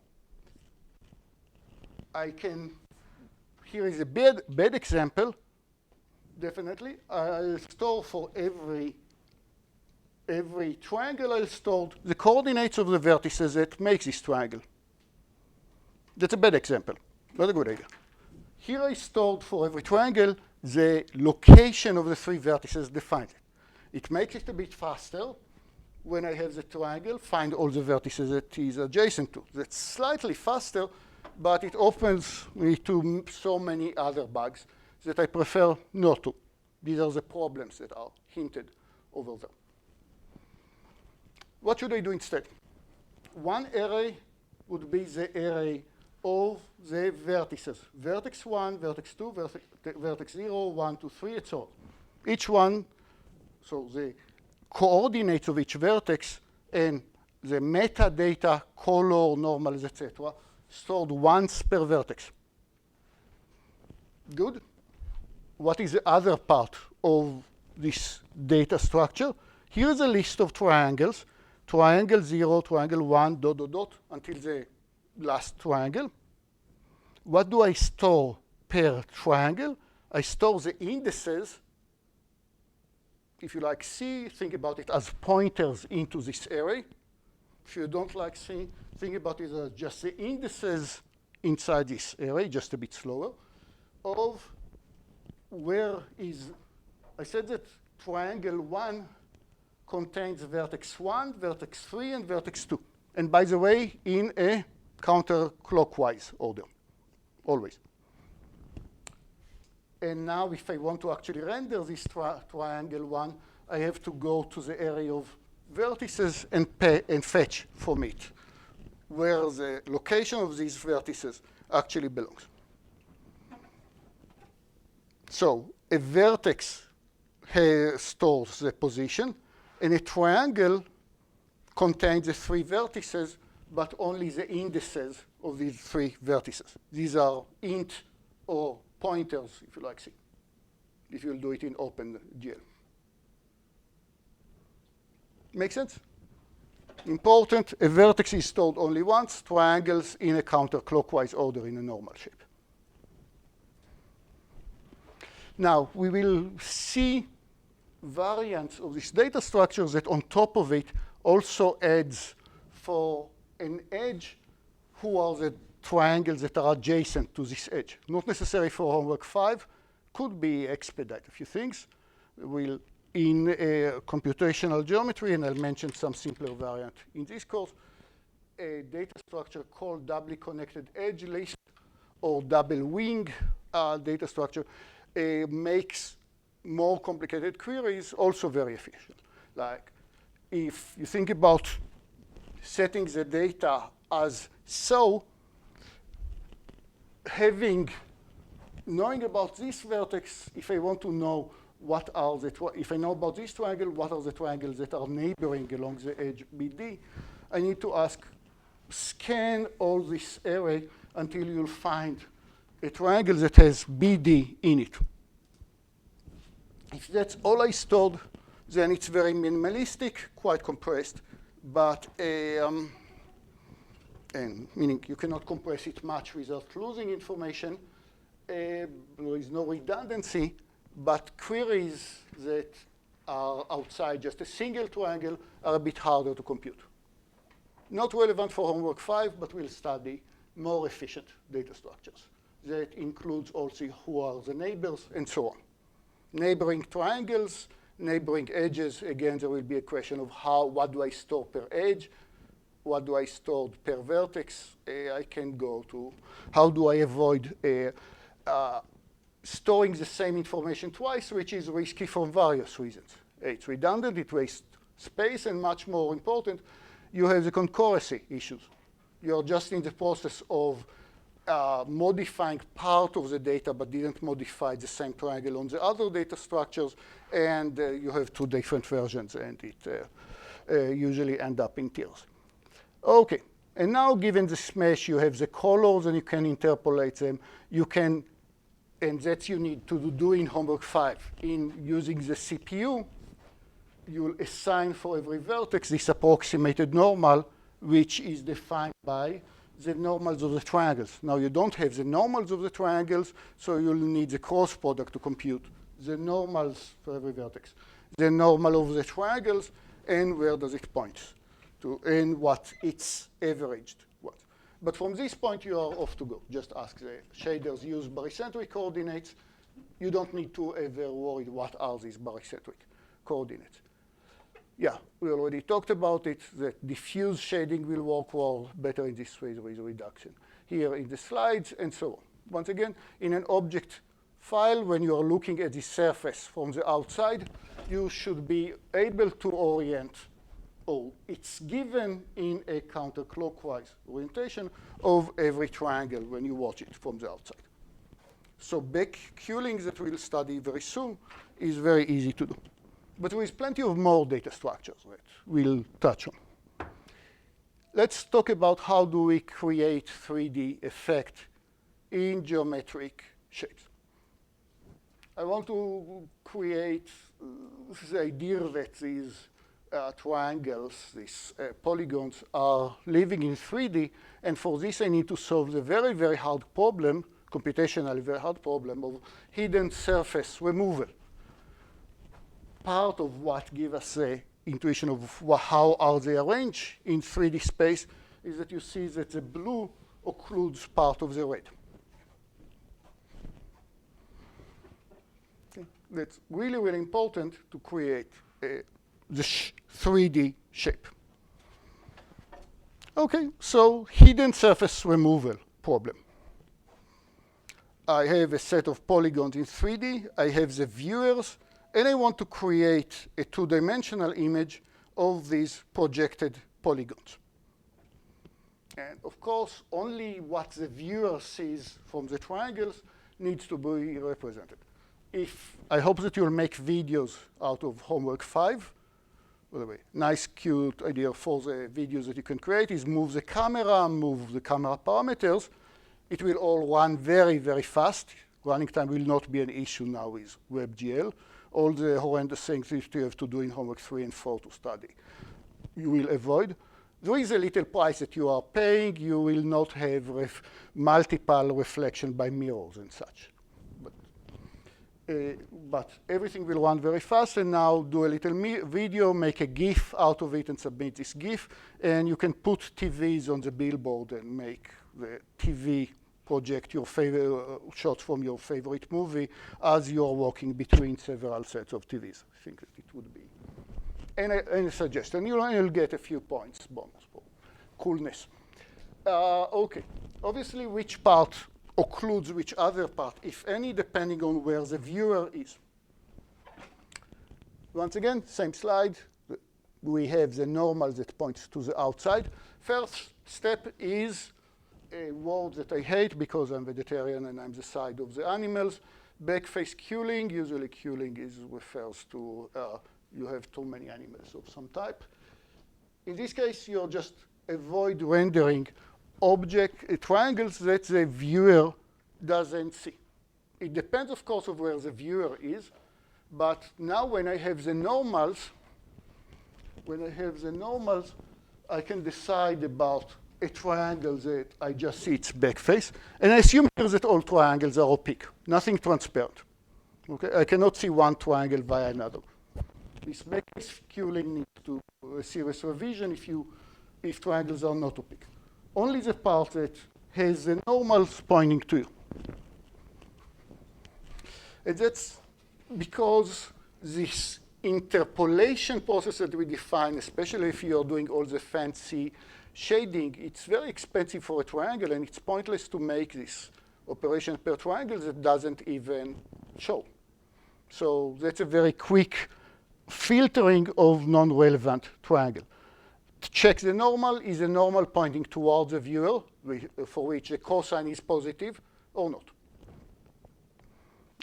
here is a bad example, definitely. I'll store for every triangle, I'll store the coordinates of the vertices that make this triangle. That's a bad example, not a good idea. Here I stored for every triangle the location of the 3 vertices defined. It makes it a bit faster when I have the triangle, find all the vertices that is adjacent to. That's slightly faster, but it opens me to so many other bugs that I prefer not to. These are the problems that are hinted over there. What should I do instead? One array would be the array of the vertices. Vertex 1, vertex 2, vertex 0, 1, 2, 3, and so on. Each one, so the coordinates of each vertex and the metadata, color, normals, etc., stored once per vertex. Good. What is the other part of this data structure? Here's a list of triangles. Triangle 0, triangle 1, dot, dot, dot, until the last triangle. What do I store per triangle? I store the indices. If you like C, think about it as pointers into this array. If you don't like C, think about it as just the indices inside this array, just a bit slower, of where is, I said that triangle 1 contains vertex 1, vertex 3, and vertex 2. And by the way, in a counterclockwise order, always. And now if I want to actually render this triangle 1, I have to go to the array of vertices and fetch from it where the location of these vertices actually belongs. So a vertex stores the position, and a triangle contains the 3 vertices, but only the indices of these 3 vertices. These are int or pointers, if you like C, if you'll do it in OpenGL. Make sense? Important, a vertex is stored only once, triangles in a counterclockwise order in a normal shape. Now, we will see variants of this data structure that on top of it also adds for an edge who are the triangles that are adjacent to this edge. Not necessary for homework 5, could be expedite a few things. We'll in computational geometry, and I'll mention some simpler variant in this course, a data structure called doubly connected edge list or double wing data structure makes more complicated queries also very efficient. Like if you think about setting the data as so, knowing about this vertex, if I want to know if I know about this triangle, what are the triangles that are neighboring along the edge BD, I need to scan all this array until you'll find a triangle that has BD in it. If that's all I stored, then it's very minimalistic, quite compressed, but and meaning you cannot compress it much without losing information. There is no redundancy, but queries that are outside just a single triangle are a bit harder to compute. Not relevant for homework 5, but we'll study more efficient data structures. That includes also who are the neighbors and so on. Neighboring triangles, neighboring edges, again, there will be a question of what do I store per edge? What do I store per vertex? I can go to how do I avoid storing the same information twice, which is risky for various reasons. It's redundant, it wastes space, and much more important, you have the concurrency issues. You're just in the process of modifying part of the data, but didn't modify the same triangle on the other data structures, and you have two different versions, and it usually end up in tears. Okay, and now given this mesh, you have the colors, and you can interpolate them. You can, and that you need to do in homework 5. In using the CPU, you'll assign for every vertex this approximated normal, which is defined by the normals of the triangles. Now, you don't have the normals of the triangles, so you'll need the cross product to compute the normals for every vertex. The normal of the triangles, and where does it point to, and what it's averaged was. But from this point, you are off to go. Just ask the shaders use barycentric coordinates. You don't need to ever worry what are these barycentric coordinates. Yeah, we already talked about it, that diffuse shading will work well better in this way with reduction. Here in the slides, and so on. Once again, in an object file, when you are looking at the surface from the outside, you should be able to orient, or it's given in a counterclockwise orientation of every triangle when you watch it from the outside. So back-culling that we'll study very soon is very easy to do. But there is plenty of more data structures that we'll touch on. Let's talk about how do we create 3D effect in geometric shapes. I want to create the idea that these triangles, these polygons, are living in 3D, and for this I need to solve the very, very hard problem, computationally very hard problem, of hidden surface removal. Part of what gives us the intuition of how are they arranged in 3D space is that you see that the blue occludes part of the red. Okay. That's really, really important to create the 3D shape. Okay, so hidden surface removal problem. I have a set of polygons in 3D. I have the viewers. And I want to create a two-dimensional image of these projected polygons. And of course, only what the viewer sees from the triangles needs to be represented. I hope that you'll make videos out of homework 5. By the way, nice, cute idea for the videos that you can create is move the camera parameters. It will all run very, very fast. Running time will not be an issue now with WebGL. All the horrendous things that you have to do in homework 3 and 4 to study, you will avoid. There is a little price that you are paying. You will not have multiple reflection by mirrors and such. But everything will run very fast, and now do a little video, make a GIF out of it, and submit this GIF. And you can put TVs on the billboard and make the TV project your favorite shots from your favorite movie as you're walking between several sets of TVs. I think that it would be any suggestion. You'll get a few points bonus for coolness. Okay, obviously which part occludes which other part, if any, depending on where the viewer is. Once again, same slide. We have the normal that points to the outside. First step is a word that I hate because I'm vegetarian and I'm the side of the animals. Backface culling, usually culling refers to you have too many animals of some type. In this case, you're just avoid rendering triangles that the viewer doesn't see. It depends, of course, of where the viewer is. But now when I have the normals, I can decide about a triangle that I just see its backface. And I assume here that all triangles are opaque, nothing transparent. Okay? I cannot see one triangle via another. This backface culling needs to a serious revision if triangles are not opaque. Only the part that has the normals pointing to you. And that's because this interpolation process that we define, especially if you're doing all the fancy shading, it's very expensive for a triangle, and it's pointless to make this operation per triangle that doesn't even show. So that's a very quick filtering of non-relevant triangle. To check the normal, is the normal pointing towards the viewer, for which the cosine is positive or not.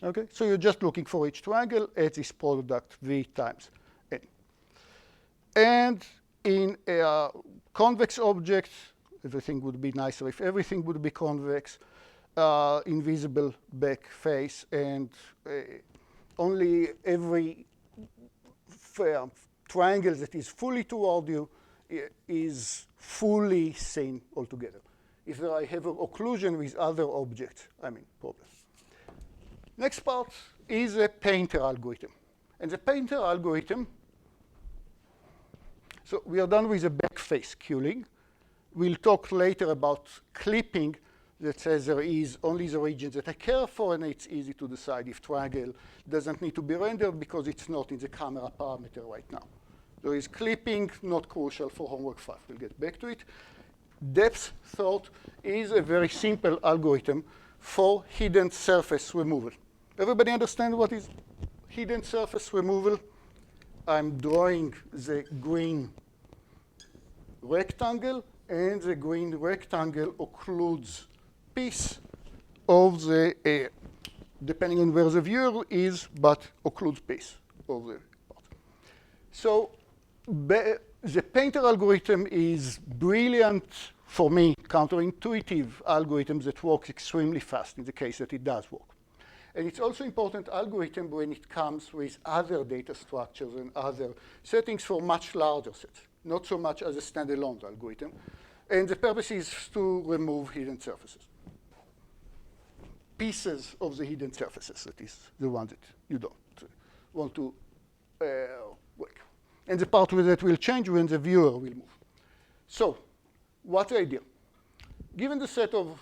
Okay, so you're just looking for each triangle at this product v times n. And in a convex object, everything would be nicer if everything would be convex, invisible back face, and only every triangle that is fully toward you is fully seen altogether. If I have an occlusion with other objects, I mean problems. Next part is a painter algorithm. And the painter algorithm, so we are done with the backface culling. We'll talk later about clipping that says there is only the regions that I care for, and it's easy to decide if triangle doesn't need to be rendered because it's not in the camera parameter right now. There is clipping, not crucial for homework 5. We'll get back to it. Depth thought is a very simple algorithm for hidden surface removal. Everybody understand what is hidden surface removal? I'm drawing the green rectangle, and the green rectangle occludes piece of the, depending on where the viewer is, but occludes piece of the part. So the painter algorithm is brilliant, for me, counterintuitive algorithm that works extremely fast in the case that it does work. And it's also important algorithm when it comes with other data structures and other settings for much larger sets, not so much as a standalone algorithm. And the purpose is to remove hidden surfaces. Pieces of the hidden surfaces, that is the one that you don't want to work. And the part that will change when the viewer will move. So what's the idea? Given the set of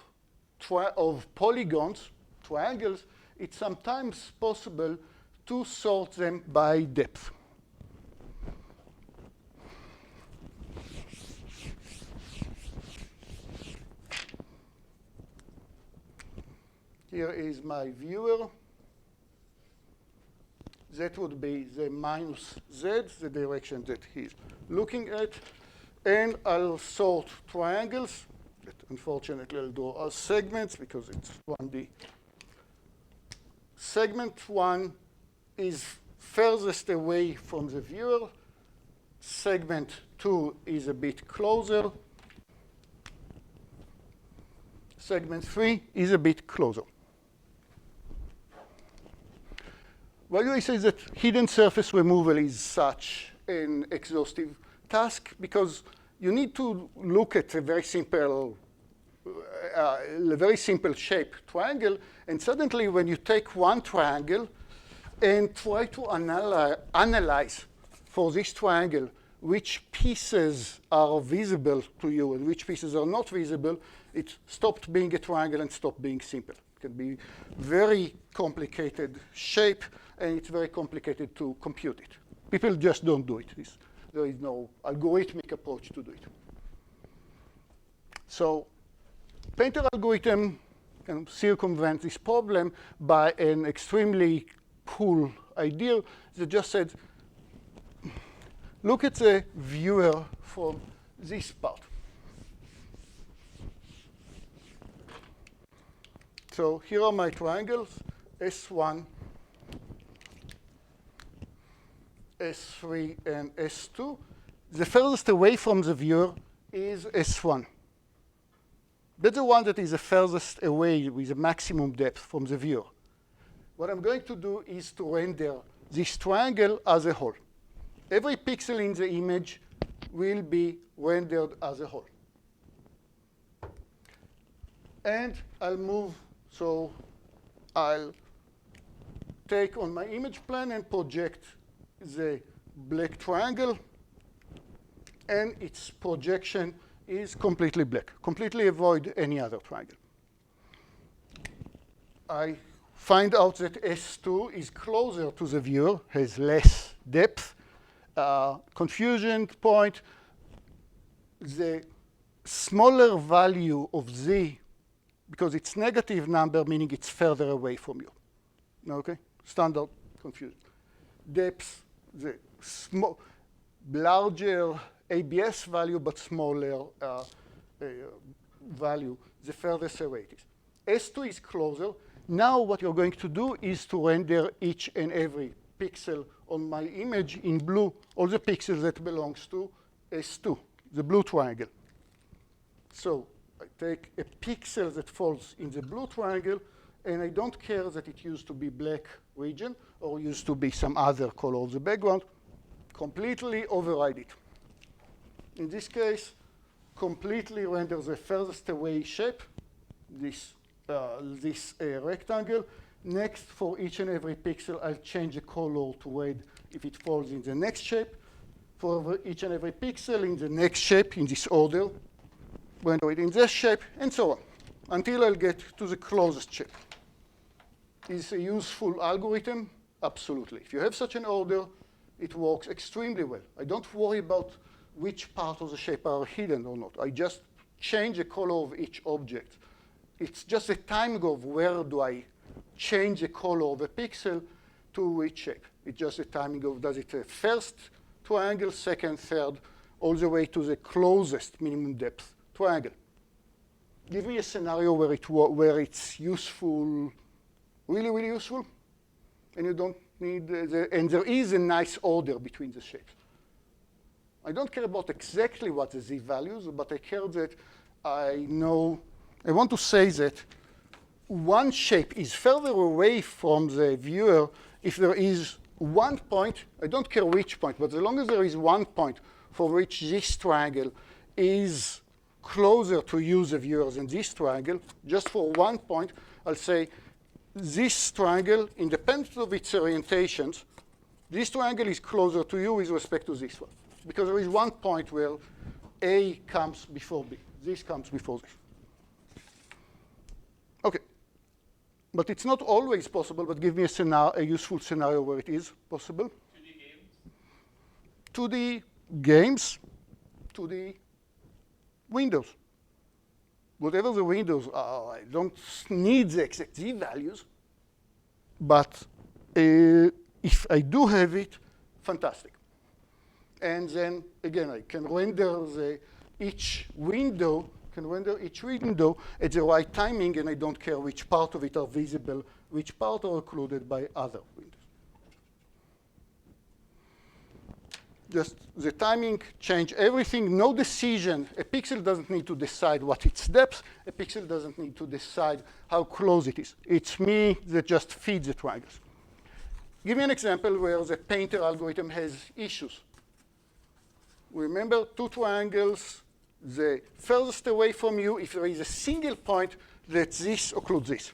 polygons, triangles, it's sometimes possible to sort them by depth. Here is my viewer. That would be the minus z, the direction that he's looking at. And I'll sort triangles that unfortunately I'll draw as segments because it's 1D. Segment 1 is furthest away from the viewer. Segment 2 is a bit closer. Segment 3 is a bit closer. Why do I say that hidden surface removal is such an exhaustive task? Because you need to look at a very simple shape triangle, and suddenly when you take one triangle and try to analyze for this triangle which pieces are visible to you and which pieces are not visible, it stopped being a triangle and stopped being simple. It can be very complicated shape, and it's very complicated to compute it. People just don't do it. There is no algorithmic approach to do it. So painter algorithm can circumvent this problem by an extremely cool idea that just said, look at the viewer from this part. So here are my triangles, S1, S3, and S2. The furthest away from the viewer is S1. That's the one that is the furthest away with the maximum depth from the viewer. What I'm going to do is to render this triangle as a whole. Every pixel in the image will be rendered as a whole. And I'll move, so I'll take on my image plane and project the black triangle, and its projection is completely black, completely avoid any other triangle. I find out that S2 is closer to the viewer, has less depth. Confusion point, the smaller value of Z, because it's negative number, meaning it's further away from you. Okay? Standard confusion. Depth, the larger ABS value, but smaller value, the furthest away it is. S2 is closer. Now what you're going to do is to render each and every pixel on my image in blue, all the pixels that belongs to S2, the blue triangle. So I take a pixel that falls in the blue triangle, and I don't care that it used to be black region or used to be some other color of the background, completely override it. In this case, completely render the furthest away shape, this rectangle. Next, for each and every pixel, I'll change the color to red if it falls in the next shape. For each and every pixel in the next shape, in this order, render it in this shape, and so on, until I'll get to the closest shape. Is a useful algorithm? Absolutely. If you have such an order, it works extremely well. I don't worry about which part of the shape are hidden or not. I just change the color of each object. It's just a timing of where do I change the color of a pixel to which shape. It's just a timing of does it first triangle, second, third, all the way to the closest minimum depth triangle. Give me a scenario where it's useful, really, really useful, and you don't need, and there is a nice order between the shapes. I don't care about exactly what the Z values, but I care that I want to say that one shape is further away from the viewer if there is one point, I don't care which point, but as long as there is one point for which this triangle is closer to you, the viewer, than this triangle, just for one point, I'll say this triangle, independent of its orientations, this triangle is closer to you with respect to this one. Because there is one point where A comes before B. This comes before this. OK. But it's not always possible, but give me a useful scenario where it is possible. 2D games, 2D windows. Whatever the windows are, I don't need the exact Z values. But if I do have it, fantastic. And then, again, I can render each window at the right timing, and I don't care which part of it are visible, which part are occluded by other windows. Just the timing change everything, no decision. A pixel doesn't need to decide what its depth. A pixel doesn't need to decide how close it is. It's me that just feeds the triangles. Give me an example where the painter algorithm has issues. Remember, two triangles, the furthest away from you, if there is a single point that this occludes this. Is it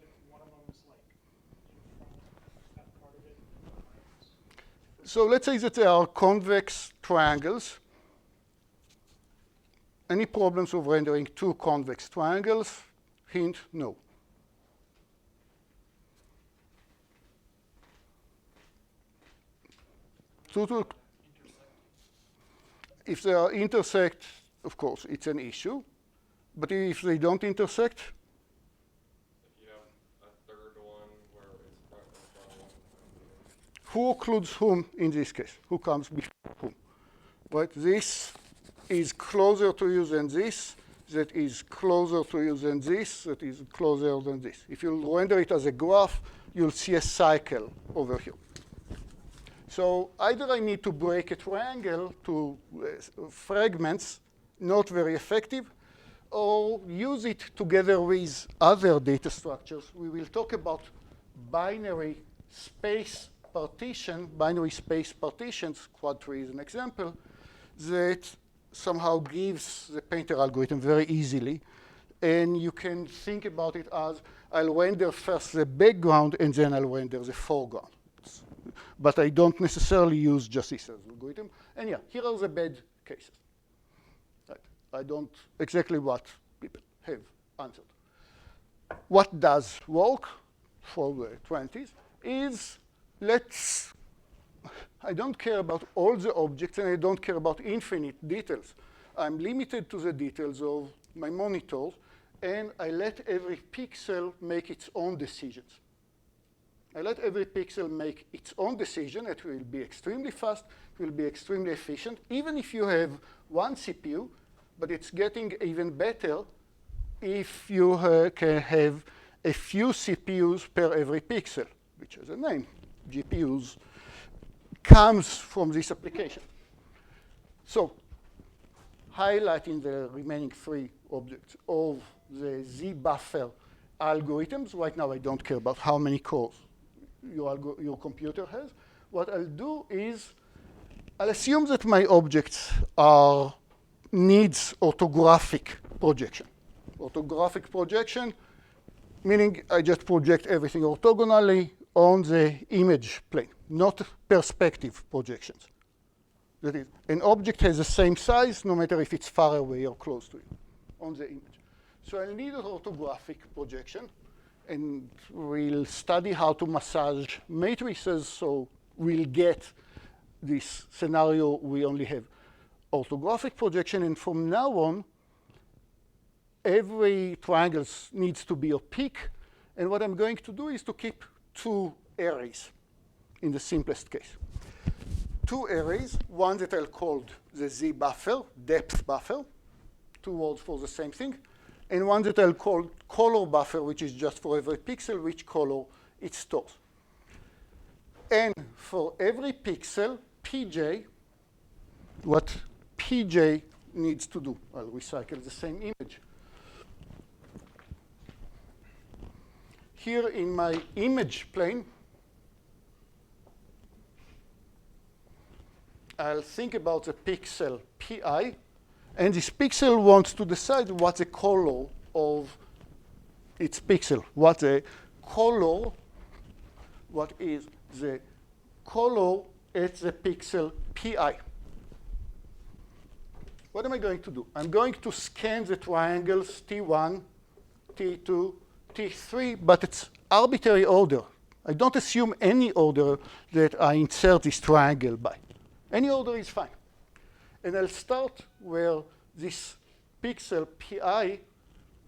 if one of them is like in front, that part of it? So let's say that there are convex triangles. Any problems with rendering two convex triangles? Hint, no. If they are intersect, of course, it's an issue. But if they don't intersect? If you have a third one where it's front and front one. Who occludes whom in this case? Who comes before whom? Right? This is closer to you than this. that is closer to you than this, that is closer than this. If you render it as a graph, you'll see a cycle over here. So either I need to break a triangle to fragments, not very effective, or use it together with other data structures. We will talk about binary space partitions, Quad3 is an example, that somehow gives the painter algorithm very easily. And you can think about it as, I'll render first the background, and then I'll render the foreground. But I don't necessarily use just this as algorithm. And yeah, here are the bad cases. Right. I don't exactly what people have answered. What does work for the 20s is, I don't care about all the objects, and I don't care about infinite details. I'm limited to the details of my monitors, and I let every pixel make its own decisions. I let every pixel make its own decision. It will be extremely fast. It will be extremely efficient, even if you have one CPU, but it's getting even better if you can have a few CPUs per every pixel, which has a name, GPUs, comes from this application. So highlighting the remaining 3 objects of the Z buffer algorithms. Right now, I don't care about how many cores your computer has. What I'll do is I'll assume that my objects needs orthographic projection. Orthographic projection, meaning I just project everything orthogonally on the image plane, not perspective projections. That is, an object has the same size no matter if it's far away or close to you on the image. So I'll need an orthographic projection, and we'll study how to massage matrices, so we'll get this scenario we only have orthographic projection, and from now on, every triangle needs to be opaque, and what I'm going to do is to keep 2 arrays in the simplest case. 2 arrays, one that I'll call the Z buffer, depth buffer, 2 words for the same thing, and one that I'll call color buffer, which is just for every pixel, which color it stores. And for every pixel, Pj, what Pj needs to do, I'll recycle the same image. Here in my image plane, I'll think about the pixel Pi, and this pixel wants to decide what's the color of its pixel. What is the color at the pixel Pi? What am I going to do? I'm going to scan the triangles T1, T2, T3, but it's arbitrary order. I don't assume any order that I insert this triangle by. Any order is fine. And I'll start where this pixel Pi,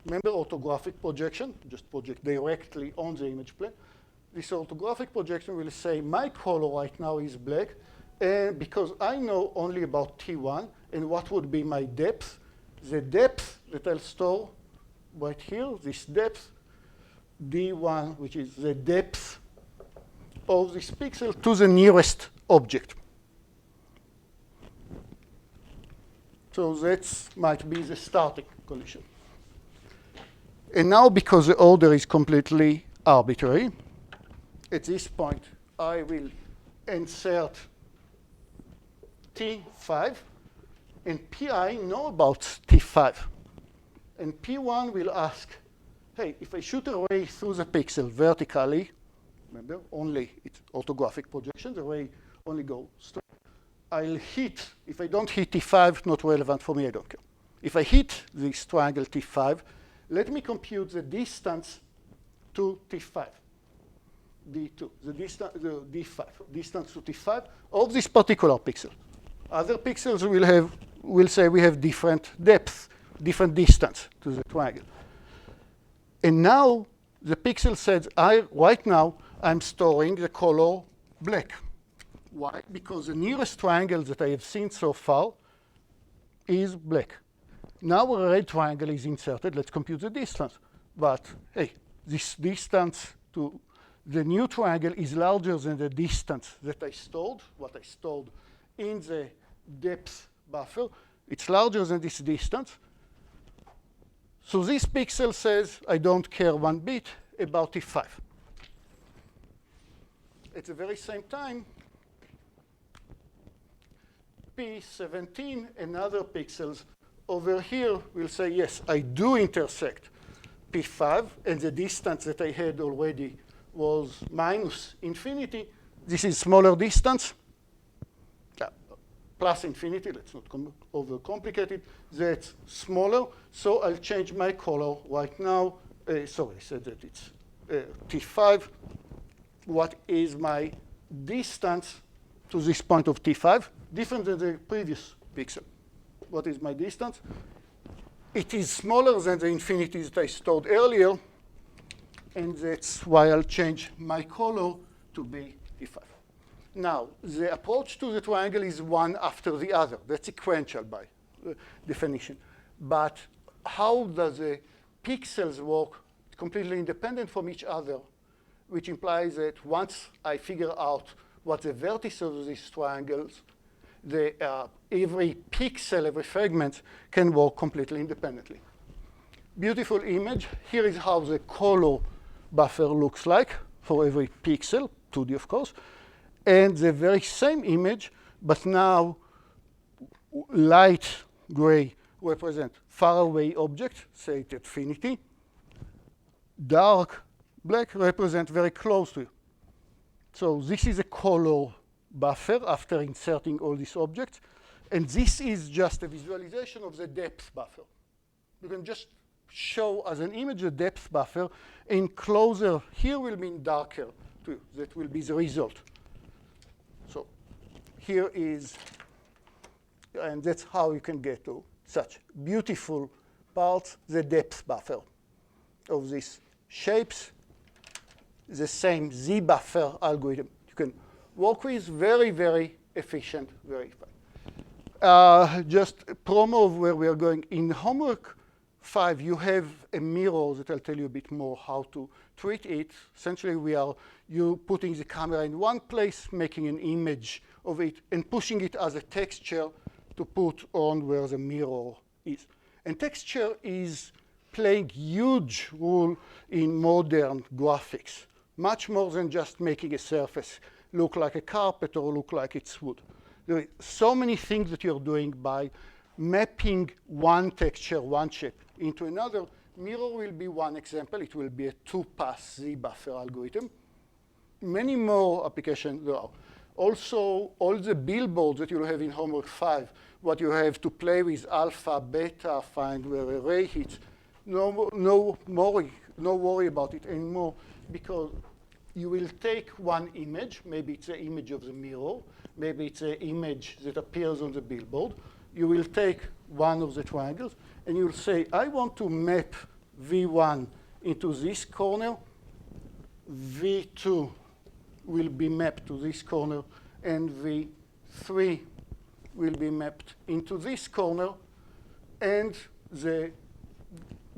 remember orthographic projection, just project directly on the image plane. This orthographic projection will say my color right now is black, and because I know only about T1 and what would be my depth, the depth that I'll store right here, this depth, D1, which is the depth of this pixel to the nearest object. So that might be the starting condition. And now, because the order is completely arbitrary, at this point, I will insert T5, and Pi know about T5. And P1 will ask, hey, if I shoot a ray through the pixel vertically, remember, only it's orthographic projection, the ray only goes straight. I'll hit, if I don't hit T5, not relevant for me, I don't care. If I hit this triangle T5, let me compute the distance to T5, D2, the D5, distance to T5 of this particular pixel. Other pixels will say we have different depth, different distance to the triangle. And now the pixel says, right now, I'm storing the color black. Why? Because the nearest triangle that I have seen so far is black. Now a red triangle is inserted. Let's compute the distance. But hey, this distance to the new triangle is larger than the distance that I stored, what I stored in the depth buffer. It's larger than this distance. So this pixel says, I don't care one bit about T5. At the very same time, P17 and other pixels over here will say, yes, I do intersect P5, and the distance that I had already was minus infinity. This is smaller distance, plus infinity. Let's not overcomplicate it. That's smaller, so I'll change my color right now. Sorry, I said that it's T5. What is my distance to this point of T5? Different than the previous pixel. What is my distance? It is smaller than the infinity that I stored earlier, and that's why I'll change my color to be T5. Now, the approach to the triangle is one after the other. That's sequential by definition. But how does the pixels work completely independent from each other, which implies that once I figure out what the vertices of these triangles, every pixel, every fragment can work completely independently. Beautiful image. Here is how the color buffer looks like for every pixel, 2D of course. And the very same image, but now light gray represent faraway object, say at infinity. Dark black represent very close to you. So this is a color buffer after inserting all these objects. And this is just a visualization of the depth buffer. You can just show as an image the depth buffer, and closer here will mean darker to you. That will be the result. So here is, and that's how you can get to such beautiful parts, the depth buffer of these shapes, the same Z buffer algorithm. You can work with very, very efficient, very fine. Just a promo of where we are going. In homework 5, you have a mirror that I'll tell you a bit more how to treat it. Essentially, you putting the camera in one place, making an image of it, and pushing it as a texture to put on where the mirror is. And texture is playing huge role in modern graphics, much more than just making a surface look like a carpet or look like it's wood. There are so many things that you're doing by mapping one texture, one shape into another. Mirror will be one example. It will be a 2-pass Z buffer algorithm. Many more applications there are. Also, all the billboards that you'll have in homework 5, what you have to play with alpha, beta, find where a ray hits, no worry about it anymore, because you will take one image. Maybe it's an image of the mirror. Maybe it's an image that appears on the billboard. You will take one of the triangles, and you'll say, I want to map V1 into this corner. V2 will be mapped to this corner, and V3 will be mapped into this corner. And the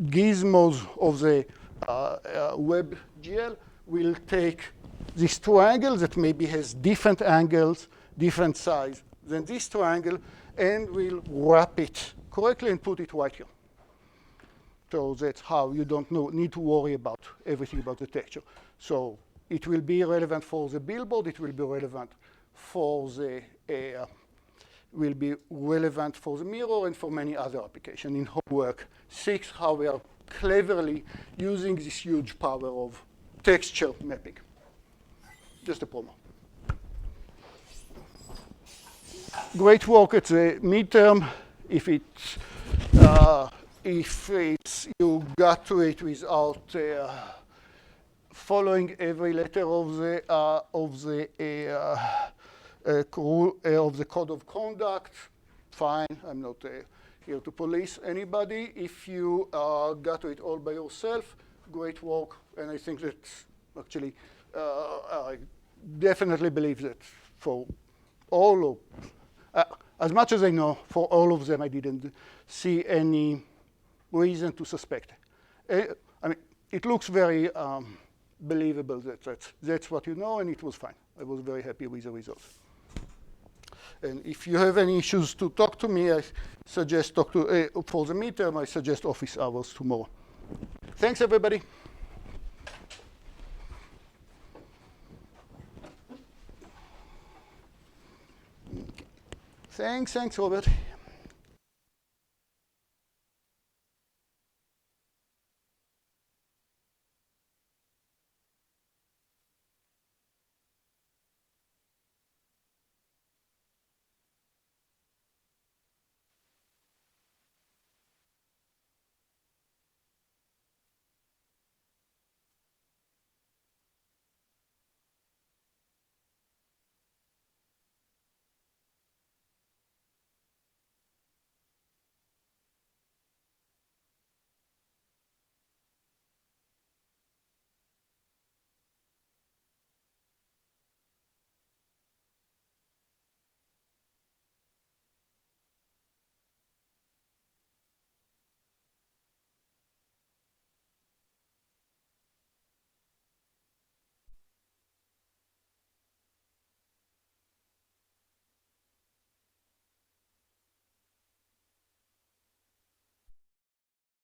gizmos of the WebGL will take this triangle that maybe has different angles, different size than this triangle, and will wrap it correctly and put it right here. So that's how you don't need to worry about everything about the texture. So it will be relevant for the billboard. It will be relevant for the mirror and for many other applications. In homework 6, how we are cleverly using this huge power of texture mapping. Just a promo. Great work at the midterm. If you got to it without following every letter of the code of conduct, fine. I'm not here to police anybody. If you got to it all by yourself, great work. And I think that actually, I definitely believe that for all of, as much as I know, for all of them, I didn't see any reason to suspect. I mean, it looks very believable that that's what you know, and it was fine. I was very happy with the results. And if you have any issues to talk to me, I suggest talk to, for the midterm, I suggest office hours tomorrow. Thanks, everybody. Thanks, Robert.